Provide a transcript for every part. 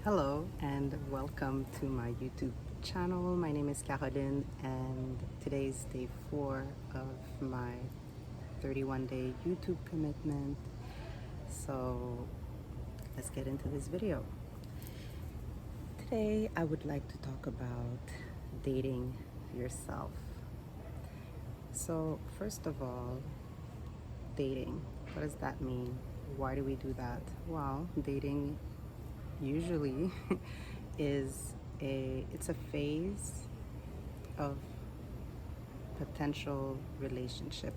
Hello and welcome to my YouTube channel. My name is Caroline and today's day 4 of my 31-day YouTube commitment. So let's get into this video. Today I would like to talk about dating yourself. So first of all, dating. What does that mean? Why do we do that? Well, dating usually it's a phase of a potential relationship.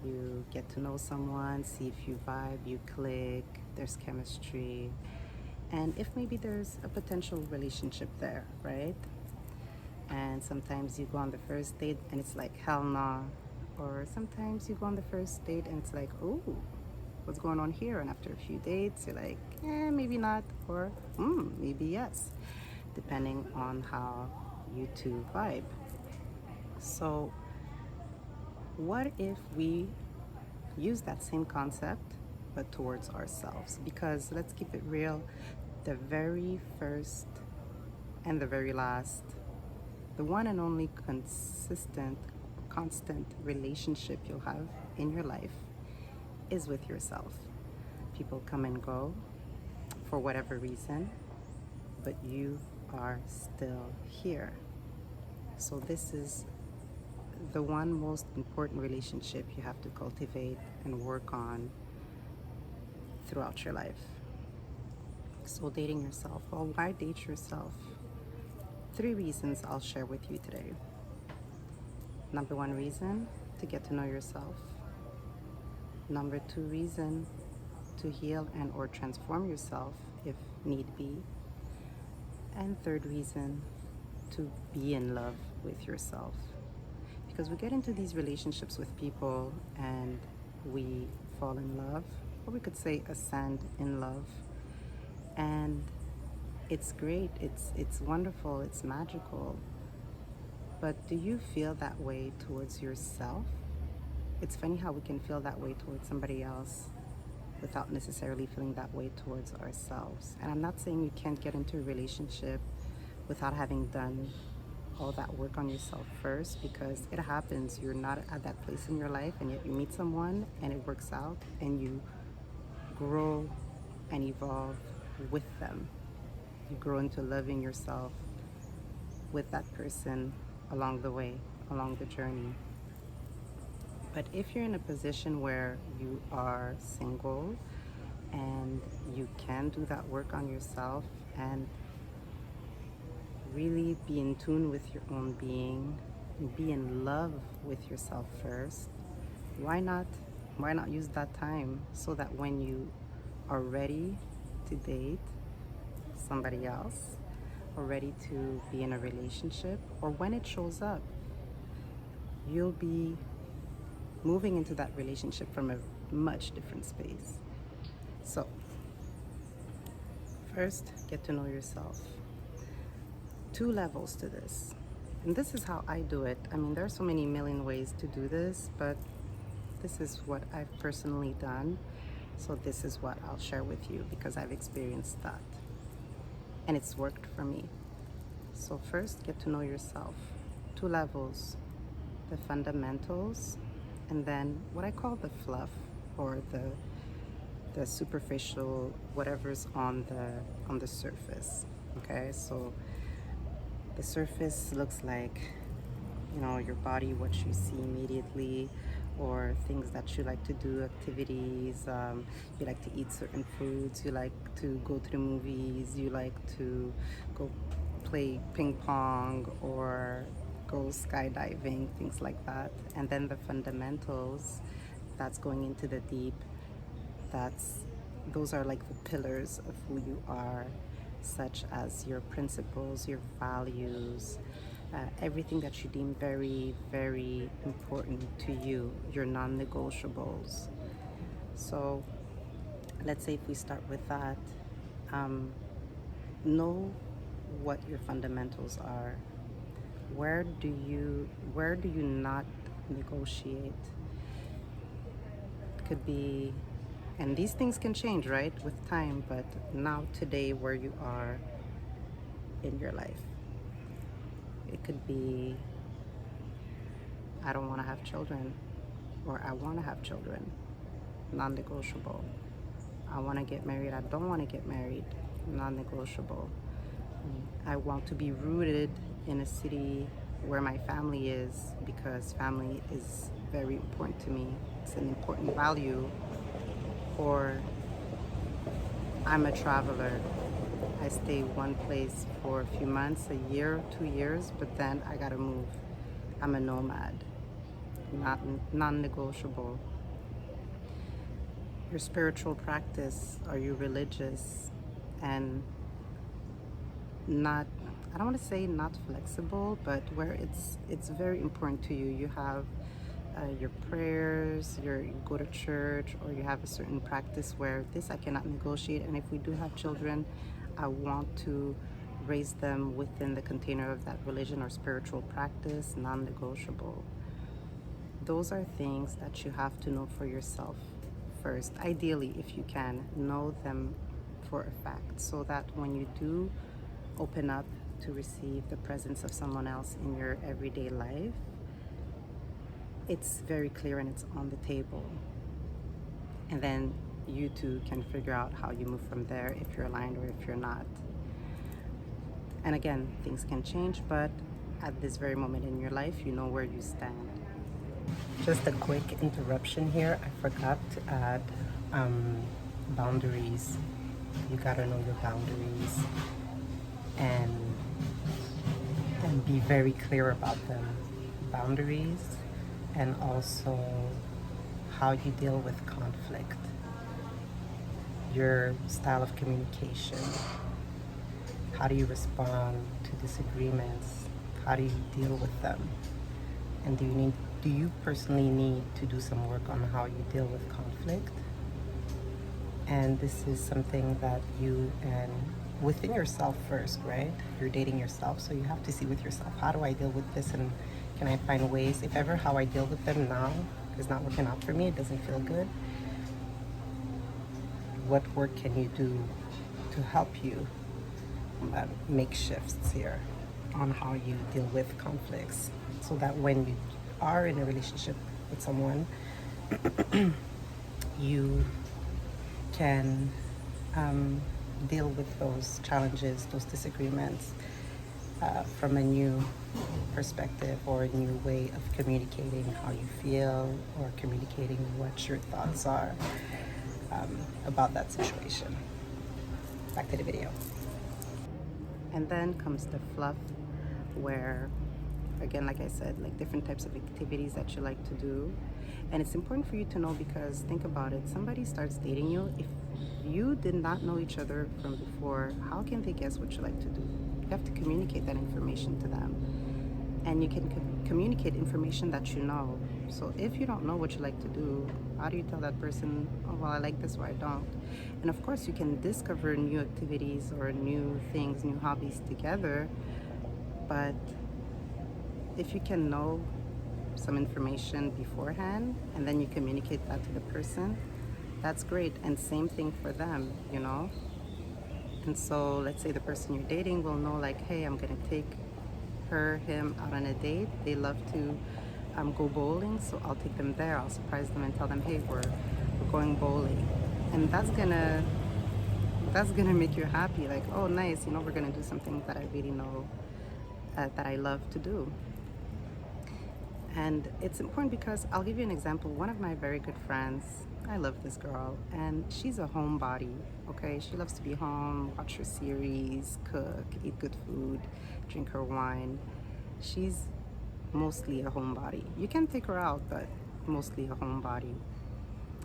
You get to know someone, see if you vibe, you click, there's chemistry, and if maybe there's a potential relationship there, right? And sometimes you go on the first date and it's like hell nah, or sometimes you go on the first date and it's like, oh, what's going on here? And after a few dates you're like, maybe not, or maybe yes, depending on how you two vibe. So what if we use that same concept but towards ourselves? Because let's keep it real, the very first and the very last, the one and only constant relationship you'll have in your life is with yourself. People come and go for whatever reason, but you are still here. So this is the one most important relationship you have to cultivate and work on throughout your life. So dating yourself. Well, why date yourself? 3 reasons I'll share with you today. Number 1 reason, to get to know yourself. Number 2 reason, to heal and or transform yourself if need be. And 3rd reason, to be in love with yourself. Because we get into these relationships with people and we fall in love, or we could say ascend in love, and it's great, it's wonderful, it's magical. But do you feel that way towards yourself? It's funny how we can feel that way towards somebody else without necessarily feeling that way towards ourselves. And I'm not saying you can't get into a relationship without having done all that work on yourself first, because it happens. You're not at that place in your life and yet you meet someone and it works out and you grow and evolve with them. You grow into loving yourself with that person along the way, along the journey. But if you're in a position where you are single and you can do that work on yourself and really be in tune with your own being, be in love with yourself first, why not use that time so that when you are ready to date somebody else, or ready to be in a relationship, or when it shows up, you'll be moving into that relationship from a much different space. So first, get to know yourself. 2 levels to this, and this is how I do it. I mean, there are so many million ways to do this, but this is what I've personally done. So this is what I'll share with you because I've experienced that and it's worked for me. So first, get to know yourself. 2 levels, the fundamentals, and then what I call the fluff, or the superficial, whatever's on the surface. Okay, so the surface looks like, your body, what you see immediately, or things that you like to do, activities, you like to eat certain foods, you like to go to the movies, you like to go play ping pong or go skydiving, things like that. And then the fundamentals, that's going into the deep, those are like the pillars of who you are, such as your principles, your values, everything that you deem very, very important to you, your non-negotiables. So let's say if we start with that, know what your fundamentals are. Where do you not negotiate? Could be And these things can change, right, with time, but now, today, where you are in your life. It could be, I don't want to have children, or I want to have children, non-negotiable. I want to get married, I don't want to get married, non-negotiable. I want to be rooted in a city where my family is, because family is very important to me. It's an important value. Or I'm a traveler. I stay one place for a few months, a year, 2 years, but then I gotta move. I'm a nomad, not non-negotiable. Your spiritual practice, are you religious and not, I don't want to say not flexible, but where it's very important to you. You have your prayers, you go to church, or you have a certain practice where this I cannot negotiate, and if we do have children, I want to raise them within the container of that religion or spiritual practice, non-negotiable. Those are things that you have to know for yourself first. Ideally, if you can, know them for a fact, so that when you do open up to receive the presence of someone else in your everyday life, it's very clear and it's on the table. And then you two can figure out how you move from there, if you're aligned or if you're not. And again, things can change, but at this very moment in your life, you know where you stand. Just a quick interruption here. I forgot to add boundaries. You gotta know your boundaries and be very clear about them. Boundaries, and also how you deal with conflict, your style of communication, how do you respond to disagreements, how do you deal with them, and do you personally need to do some work on how you deal with conflict? And this is something that you and within yourself first, right? You're dating yourself, so you have to see with yourself, how do I deal with this, and can I find ways, if ever how I deal with them now is not working out for me, it doesn't feel good, what work can you do to help you make shifts here on how you deal with conflicts, so that when you are in a relationship with someone, you can deal with those challenges, those disagreements from a new perspective, or a new way of communicating how you feel, or communicating what your thoughts are about that situation. Back to the video. And then comes the fluff, where again, like I said, like different types of activities that you like to do. And it's important for you to know, because think about it, somebody starts dating you, if you did not know each other from before, how can they guess what you like to do? You have to communicate that information to them, and you can communicate information that you know. So if you don't know what you like to do, how do you tell that person, oh well, I like this or I don't? And of course you can discover new activities or new things, new hobbies together, but if you can know some information beforehand and then you communicate that to the person, that's great. And same thing for them, you know? And so let's say the person you're dating will know, like, hey, I'm gonna take him out on a date. They love to go bowling, so I'll take them there. I'll surprise them and tell them, hey, we're going bowling. And that's gonna make you happy, like, oh nice, you know, we're gonna do something that I really know that I love to do. And it's important because I'll give you an example. One of my very good friends, I love this girl, and she's a homebody, okay? She loves to be home, watch her series, cook, eat good food, drink her wine. She's mostly a homebody. You can take her out, but mostly a homebody.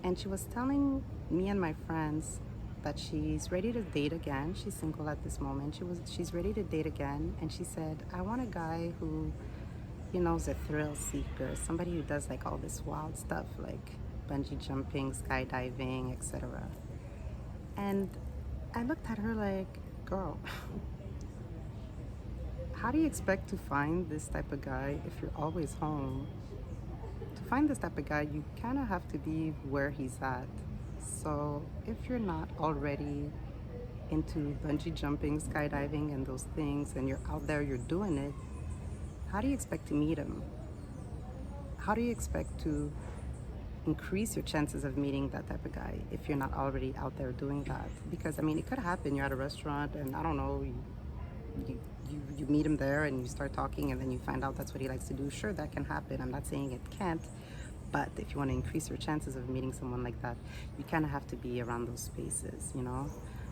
And she was telling me and my friends that she's ready to date again. She's single at this moment. She's ready to date again, and she said, I want a guy who, you know, is a thrill seeker, somebody who does like all this wild stuff, like bungee jumping, skydiving, etc. And I looked at her like, girl, how do you expect to find this type of guy if you're always home? To find this type of guy, you kind of have to be where he's at. So if you're not already into bungee jumping, skydiving, and those things, and you're out there, you're doing it, how do you expect to meet them? How do you expect to increase your chances of meeting that type of guy if you're not already out there doing that? Because I mean, it could happen. You're at a restaurant, and I don't know, you meet him there, and you start talking, and then you find out that's what he likes to do. Sure, that can happen. I'm not saying it can't, but if you want to increase your chances of meeting someone like that, you kind of have to be around those spaces, you know.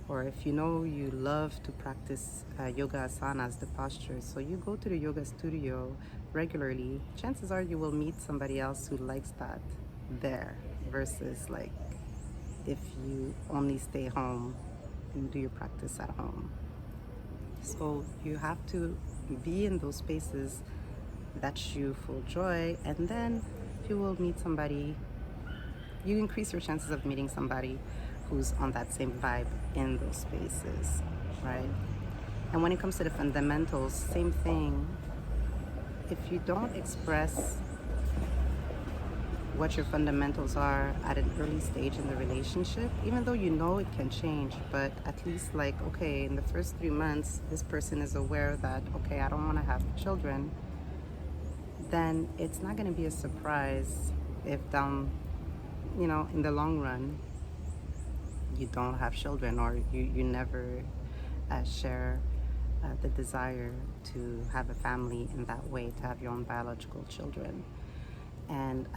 Or if you know you love to practice yoga asanas, the postures, so you go to the yoga studio regularly, chances are you will meet somebody else who likes that there, versus like if you only stay home and do your practice at home. So you have to be in those spaces that you Fulljoy, and then you will meet somebody. You increase your chances of meeting somebody who's on that same vibe in those spaces, right? And when it comes to the fundamentals, same thing. If you don't express what your fundamentals are at an early stage in the relationship, even though you know it can change, but at least like, okay, in the first 3 months, this person is aware that, okay, I don't want to have children, then it's not going to be a surprise if down, in the long run, you don't have children, or you never share the desire to have a family in that way, to have your own biological children. And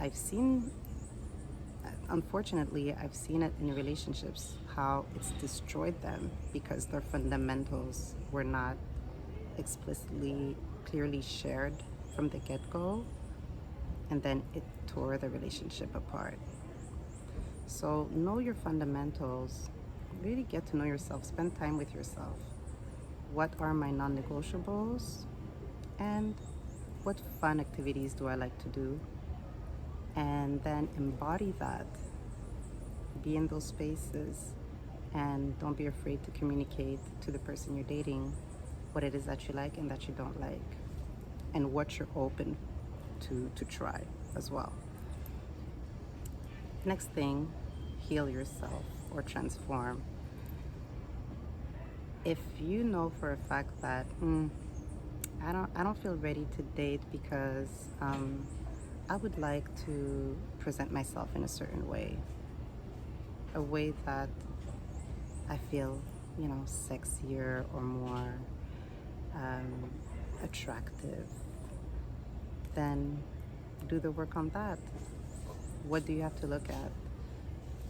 unfortunately, I've seen it in relationships, how it's destroyed them because their fundamentals were not explicitly, clearly shared from the get-go, and then it tore the relationship apart. So know your fundamentals, really get to know yourself, spend time with yourself. What are my non-negotiables? And what fun activities do I like to do? And then embody that. Be in those spaces, and don't be afraid to communicate to the person you're dating what it is that you like and that you don't like, and what you're open to try as well. Next thing, heal yourself or transform. If you know for a fact that I don't feel ready to date because I would like to present myself in a certain way, a way that I feel, sexier or more attractive, then do the work on that. What do you have to look at?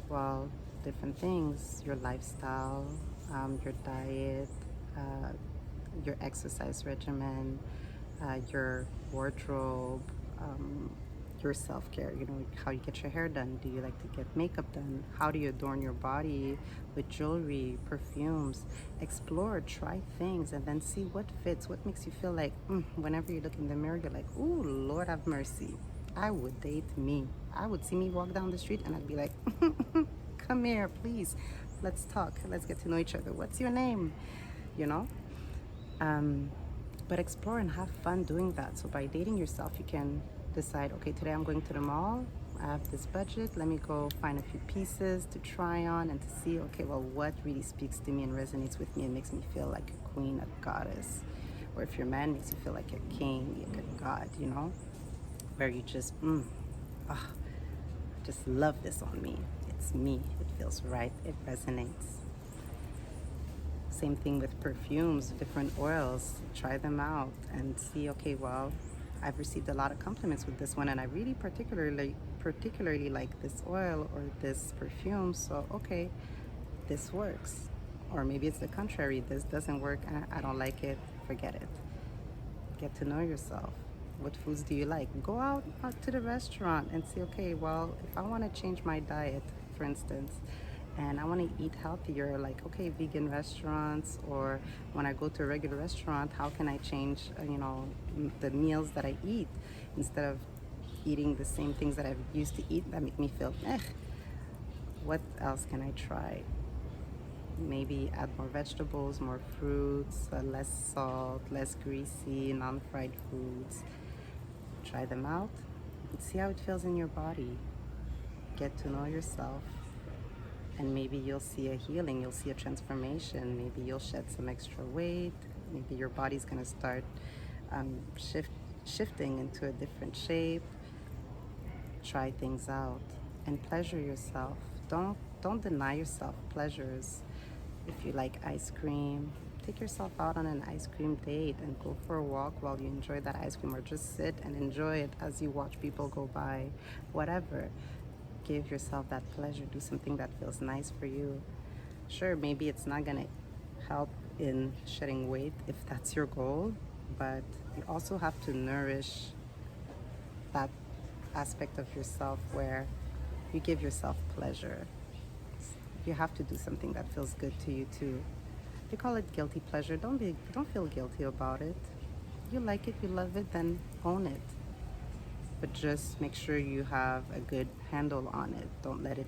Well, different things: your lifestyle, your diet, your exercise regimen, your wardrobe, your self-care, how you get your hair done. Do you like to get makeup done? How do you adorn your body with jewelry, perfumes? Explore, try things, and then see what fits, what makes you feel like, whenever you look in the mirror, you're like, ooh, Lord have mercy, I would date me. I would see me walk down the street and I'd be like, come here, please. Let's talk. Let's get to know each other. What's your name? But explore and have fun doing that. So by dating yourself, you can decide, okay, today I'm going to the mall. I have this budget. Let me go find a few pieces to try on and to see, okay, well, what really speaks to me and resonates with me and makes me feel like a queen, a goddess. Or if your man makes you feel like a king, like a god, where you just, just love this on me. It's me. It feels right. It resonates. Same thing with perfumes, different oils. Try them out and see, okay, well, I've received a lot of compliments with this one, and I really particularly like this oil or this perfume. So, okay, this works. Or maybe it's the contrary. This doesn't work. I don't like it. Forget it. Get to know yourself. What foods do you like? Go out to the restaurant and say, okay, well, if I want to change my diet, for instance, and I want to eat healthier, like, okay, vegan restaurants, or when I go to a regular restaurant, how can I change, the meals that I eat, instead of eating the same things that I've used to eat that make me feel, what else can I try? Maybe add more vegetables, more fruits, less salt, less greasy, non-fried foods. Try them out and see how it feels in your body. Get to know yourself. And maybe you'll see a healing, you'll see a transformation. Maybe you'll shed some extra weight. Maybe your body's gonna start shifting into a different shape. Try things out and pleasure yourself. Don't deny yourself pleasures. If you like ice cream, take yourself out on an ice cream date and go for a walk while you enjoy that ice cream, or just sit and enjoy it as you watch people go by. Whatever. Give yourself that pleasure. Do something that feels nice for you. Sure, maybe it's not gonna help in shedding weight if that's your goal, but you also have to nourish that aspect of yourself where you give yourself pleasure. You have to do something that feels good to you too. They call it guilty pleasure. Don't feel guilty about it. You like it, you love it, then own it. But just make sure you have a good handle on it. Don't let it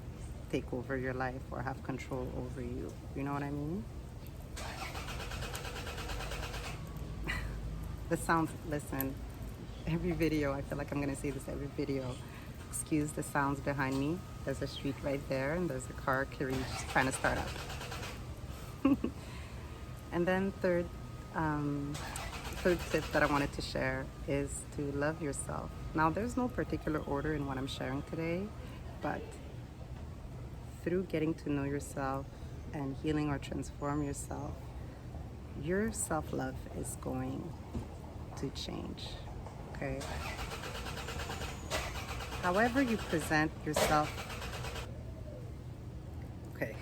take over your life or have control over you. You know what I mean? The sounds, listen, every video, I feel like I'm gonna say this every video. Excuse the sounds behind me. There's a street right there and there's a car trying to start up. And then third tip that I wanted to share is to love yourself. Now, there's no particular order in what I'm sharing today, but through getting to know yourself and healing or transform yourself, your self-love is going to change, okay? However you present yourself, okay,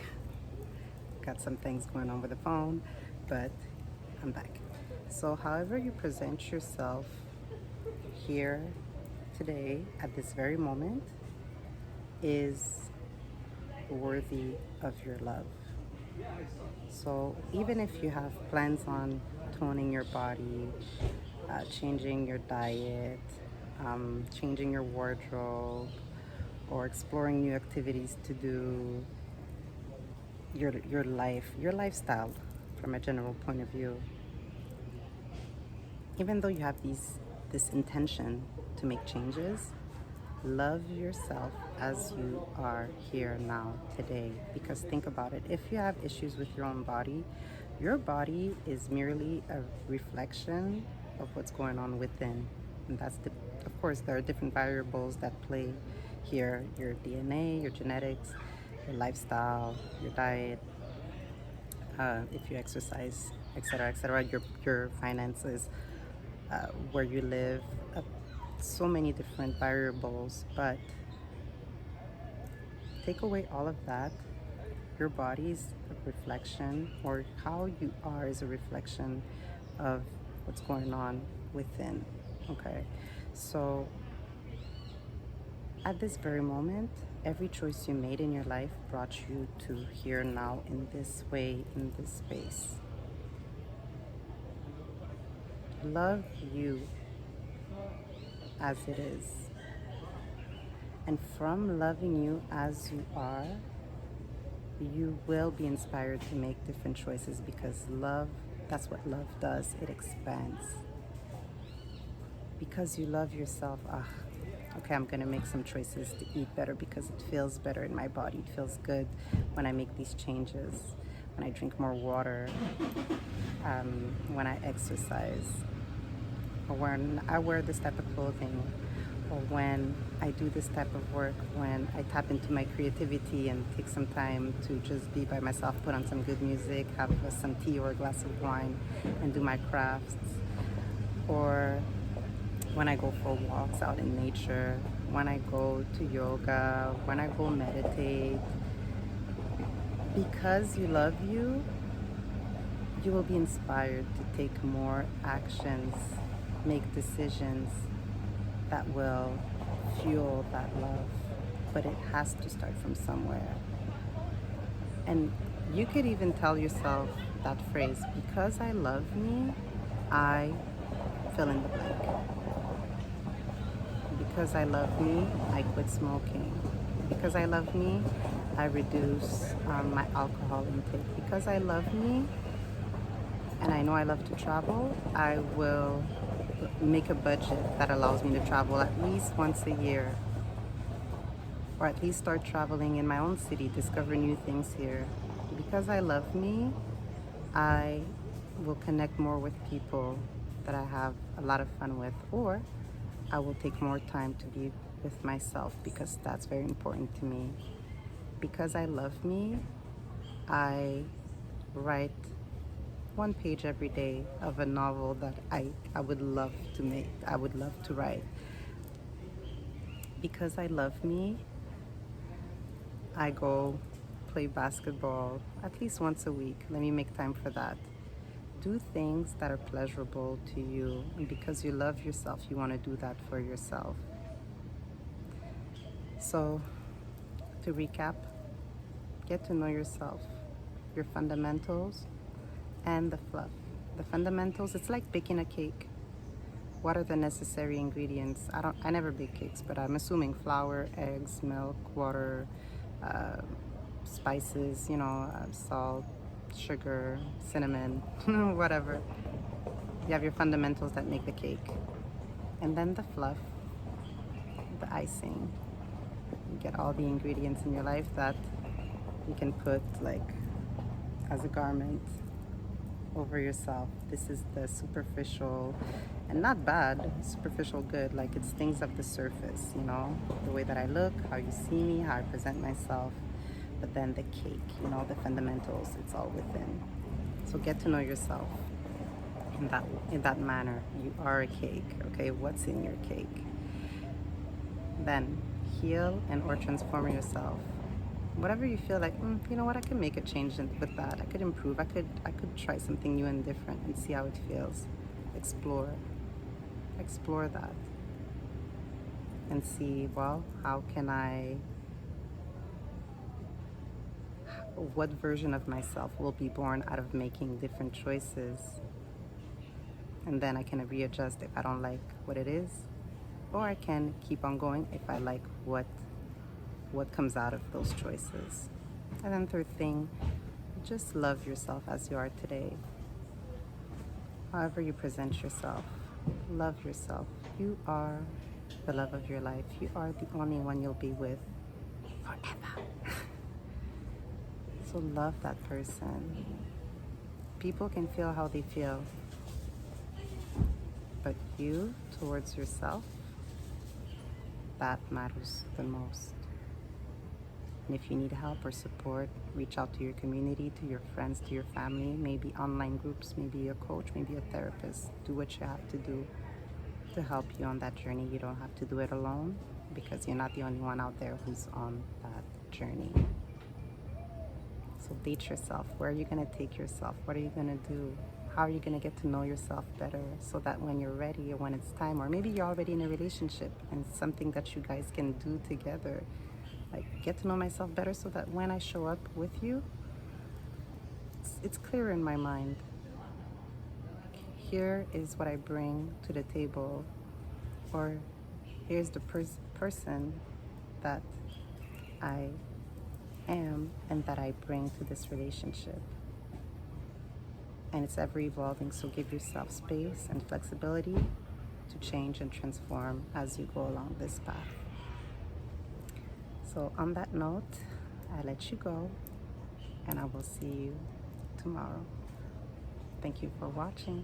got some things going on with the phone, but I'm back. So however you present yourself here today at this very moment is worthy of your love. So even if you have plans on toning your body, changing your diet, changing your wardrobe, or exploring new activities to do, your lifestyle from a general point of view, even though you have this intention to make changes, love yourself as you are here now today. Because think about it, if you have issues with your own body, your body is merely a reflection of what's going on within. And of course, there are different variables that play here: your DNA, your genetics, your lifestyle, your diet, if you exercise, etc., your finances, where you live, so many different variables. But take away all of that, your body is a reflection, or how you are is a reflection of what's going on within. Okay, so at this very moment, every choice you made in your life brought you to here now, in this way, in this space. Love you as it is. And from loving you as you are, you will be inspired to make different choices, because love, that's what love does. It expands. Because you love yourself, okay, I'm gonna make some choices to eat better because it feels better in my body. It feels good when I make these changes, when I drink more water, when I exercise, or when I wear this type of clothing, or when I do this type of work, when I tap into my creativity and take some time to just be by myself, put on some good music, have some tea or a glass of wine, and do my crafts. Or when I go for walks out in nature, when I go to yoga, when I go meditate. Because you love you, you will be inspired to take more actions, make decisions that will fuel that love. But it has to start from somewhere. And you could even tell yourself that phrase: because I love me, I fill in the blank. Because I love me, I quit smoking. Because I love me, I reduce my alcohol intake. Because I love me, and I know I love to travel, I will make a budget that allows me to travel at least once a year. or at least start traveling in my own city, discover new things here. Because I love me, I will connect more with people that I have a lot of fun with, or I will take more time to be with myself because that's very important to me. Because I love me, I write one page every day of a novel that I would love to make, I would love to write. Because I love me, I go play basketball at least once a week. Let me make time for that. Do things that are pleasurable to you. And because you love yourself, you want to do that for yourself. So, to recap, get to know yourself, your fundamentals, and the fluff. The fundamentals, it's like baking a cake. What are the necessary ingredients? I never bake cakes, but I'm assuming flour, eggs, milk, water, spices, salt, sugar, cinnamon, whatever. You have your fundamentals that make the cake. And then the fluff, the icing. You get all the ingredients in your life that you can put like as a garment over yourself. This is the superficial, and not bad, superficial good, like it's things of the surface, the way that I look, how you see me, how I present myself. But then the cake, the fundamentals, it's all within. So get to know yourself in that manner. You are a cake, okay? What's in your cake? Then heal and or transform yourself. Whatever you feel like, you know what, I could make a change with that. I could improve. I could try something new and different and see how it feels. Explore that, and see, well, what version of myself will be born out of making different choices, and then I can readjust if I don't like what it is, or I can keep on going if I like what comes out of those choices. And then third thing, just love yourself as you are today. However you present yourself, love yourself. You are the love of your life. You are the only one you'll be with forever. So love that person. People can feel how they feel, but you towards yourself, that matters the most. And if you need help or support, reach out to your community, to your friends, to your family, maybe online groups, maybe a coach, maybe a therapist. Do what you have to do to help you on that journey. You don't have to do it alone, because you're not the only one out there who's on that journey. So date yourself. Where are you going to take yourself? What are you going to do? How are you going to get to know yourself better, so that when you're ready or when it's time, or maybe you're already in a relationship and it's something that you guys can do together, like get to know myself better so that when I show up with you, it's clear in my mind. Here is what I bring to the table, or here's the person that I am and that I bring to this relationship. And it's ever evolving, so give yourself space and flexibility to change and transform as you go along this path. So on that note, I let you go, and I will see you tomorrow. Thank you for watching.